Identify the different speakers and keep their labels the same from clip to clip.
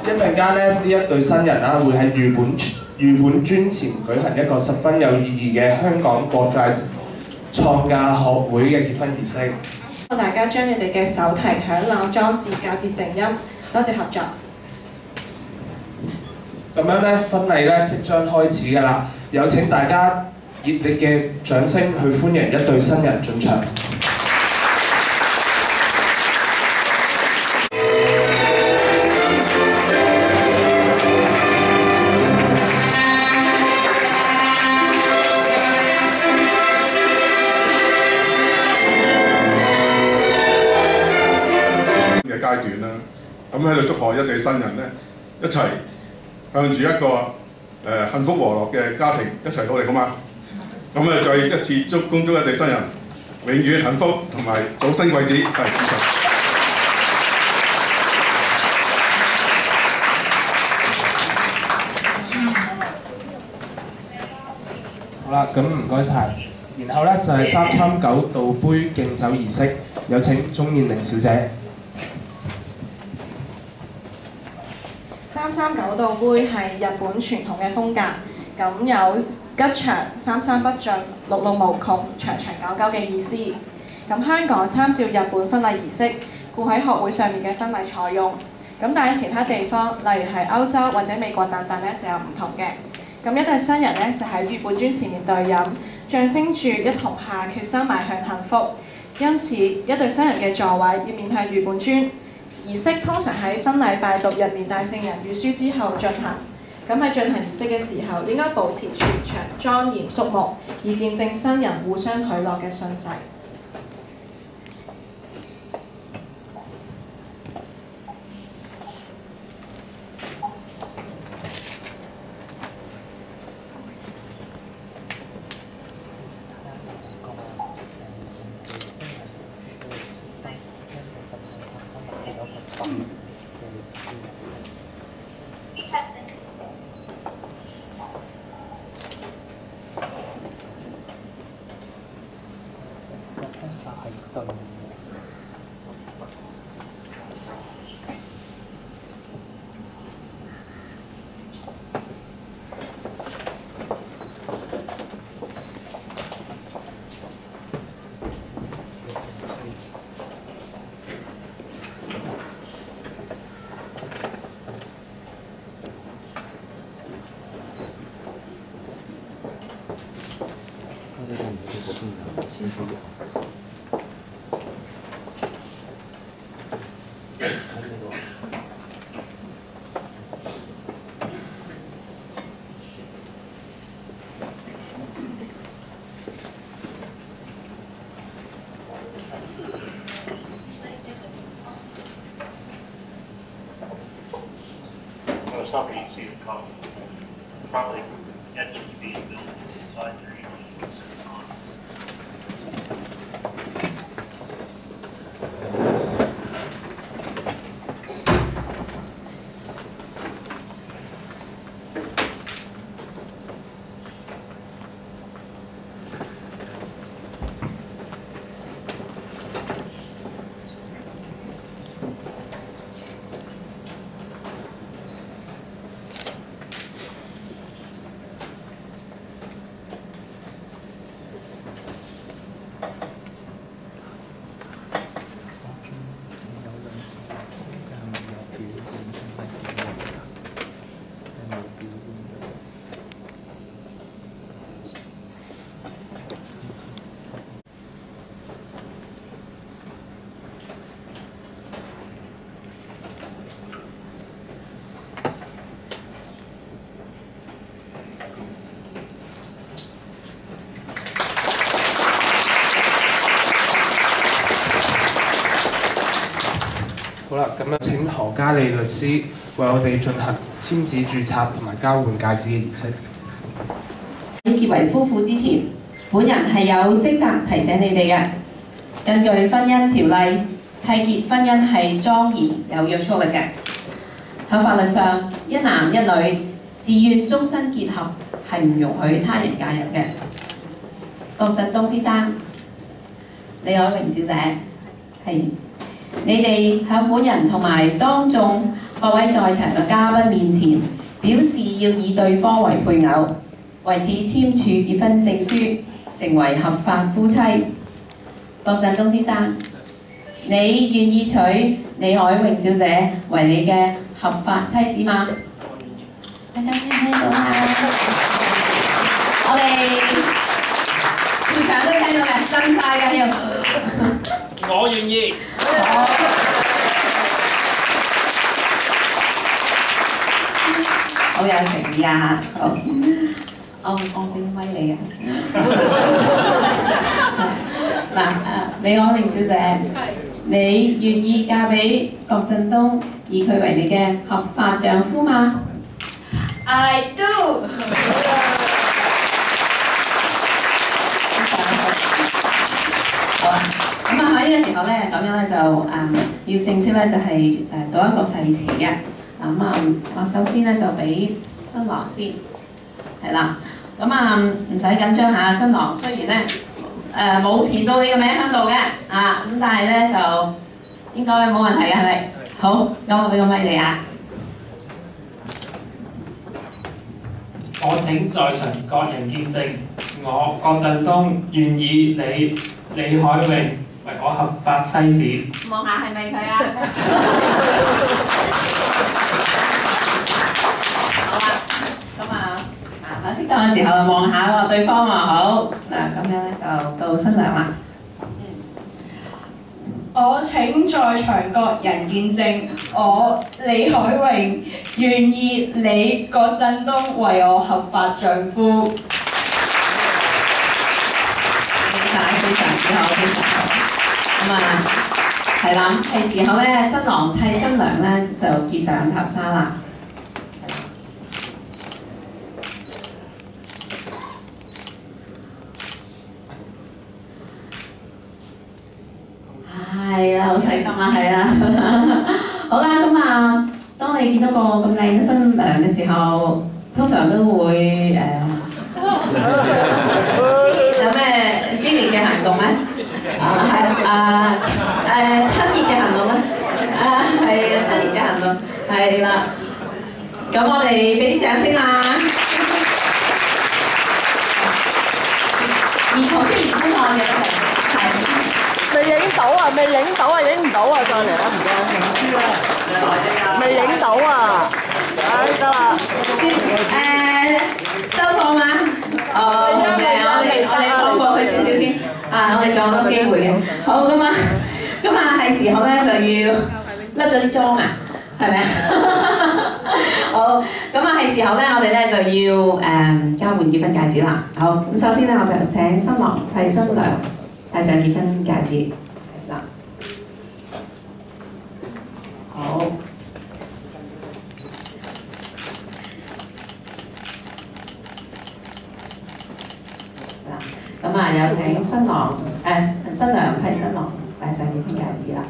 Speaker 1: 一陣間咧，呢一對新人啦，會喺御本尊前舉行一個十分有意義嘅香港國際創價學會嘅結婚儀式。
Speaker 2: 大家將你哋嘅手提響鬧裝置校至靜音，多謝合作。
Speaker 1: 咁樣咧，婚禮咧即將開始㗎啦，有請大家熱烈嘅掌聲去歡迎一對新人進場。
Speaker 3: 嘅階段啦，咁喺度祝賀一對新人咧，一齊向住一個幸福和樂嘅家庭一齊努力，好嘛？咁再一次恭祝一對新人永遠幸福同埋早生貴子，係。
Speaker 1: 好啦，咁唔該晒。然後咧就係339倒杯敬酒儀式，有請鍾燕玲小姐。
Speaker 2: 339倒杯係日本傳統嘅風格，咁有吉祥、三三不盡、六六無窮、長長久久嘅意思。咁香港參照日本婚禮儀式，故喺學會上面嘅婚禮採用。咁但係其他地方，例如係歐洲或者美國等等咧，就有唔同嘅。咁一對新人咧就喺御本尊前面對飲，象徵住一同下決心邁向幸福。因此，一對新人嘅座位要面向御本尊。儀式通常喺婚禮拜讀人年大聖人御書之後進行。咁喺進行儀式嘅時候，應該保持全場莊嚴肅穆，以見證新人互相許諾嘅信誓。
Speaker 4: Somebody see the come. Probably potentially being built inside their
Speaker 1: 好啦，咁樣請何嘉莉律師為我哋進行簽字註冊同埋交換戒指嘅儀式。
Speaker 5: 結為夫婦之前，本人係有職責提醒你哋嘅。根據婚姻條例，締結婚姻係莊嚴有約束力嘅。喺法律上，一男一女自願終身結合係唔容許他人介入嘅。郭振東先生、李海榮小姐，係你哋喺本人同埋當眾各位在場嘅嘉賓面前，表示要以對方為配偶，為此簽署結婚證書，成為合法夫妻。郭振東先生，你願意娶李海榮小姐為你嘅合法妻子嗎？大家聽到嗎？我哋現場都聽到嘅，震晒嘅要。
Speaker 6: 我願意。
Speaker 5: 好有誠意啊！好，我俾咪你啊！嗱李海榮小姐，你願意嫁俾郭振東，以佢為你嘅合法丈夫嗎
Speaker 2: I do。
Speaker 5: 好啊，咁啊喺呢個時候咧，咁樣咧就要正式咧就係讀一個誓詞嘅。我首先咧就俾新郎先，係啦。咁唔使緊張嚇，新郎雖然咧冇填到你個名喺度嘅咁但係咧就應該冇問題嘅，係咪？好，咁我俾個咪你啊。
Speaker 1: 我請在場各人見證，我郭振東願意你李海榮為我合法妻子。
Speaker 5: 望下係咪佢啊？好啊，咁適當嘅時候望下喎，對方話好嗱，咁樣咧就到新娘啦。
Speaker 2: 我請在場各人見證，我李海榮願意你郭振東為我合法丈夫。
Speaker 5: 非常好。係啦，係時候咧，新郎替新娘咧就結上頭紗啦。係啊，好細心啊，係啊。好啦，咁當你見到個咁靚嘅新娘嘅時候，通常都會有咩激烈嘅行動咧？親熱嘅行動咧？係親熱嘅行動，係啦。咁我哋俾啲掌聲啦！兒童先唔好嘅係。
Speaker 7: 未影到啊！未影到啊！影唔到啊！再嚟啦，唔該。未影到啊！得啦。
Speaker 5: 收貨嗎？我哋放過佢少少先。我哋仲有多機會嘅。好咁係時候咧就要甩咗啲妝啊，係咪啊？好，係時候咧，我哋咧就要交換結婚戒指啦。好，咁首先咧，我就請新郎替新娘戴上結婚戒指。嗱，好。有請新郎新娘替新郎戴上結婚戒指啦。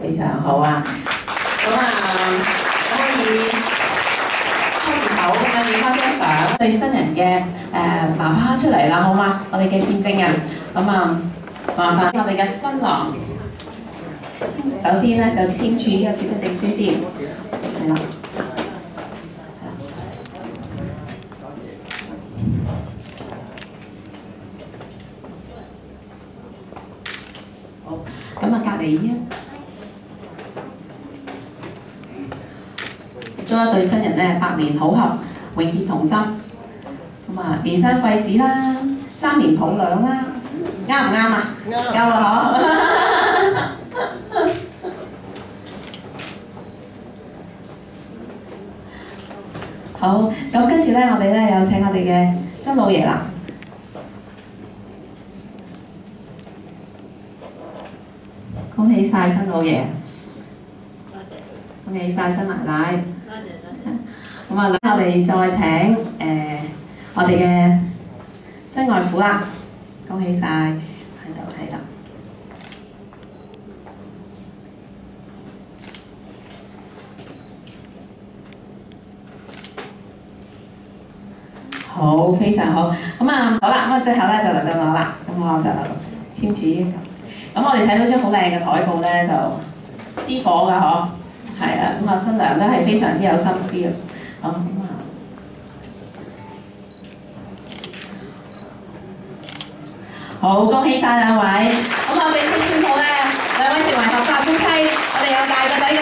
Speaker 5: 非常好啊！可以開住口咁樣影翻張相，對新人嘅爸爸出嚟啦，好嗎？我哋嘅見證人，麻煩我哋嘅新郎。首先咧就簽署呢個結婚證書先，係啦。好，隔離呢，祝一對新人咧百年好合，永結同心。連生貴子啦，3年抱兩啦，啱唔啱啊？啱啊！嗬。好，咁跟住咧，我哋咧有請我哋嘅新老爺啦。恭喜晒新老爺，恭喜晒新奶奶。咁我哋再請我哋嘅新外父啦，恭喜晒，喺度。好，好，非常好。咁啊，好啦，咁啊，最後咧就輪到我啦。咁我就簽署呢個。咁我哋睇到張好靚嘅台布咧，就私伙㗎嗬。係啊，咁啊新娘都係非常之有心思嘅。好咁啊。好，恭喜晒兩位。咁我哋先宣佈咧，兩位成為合法夫妻。我哋有大個仔嘅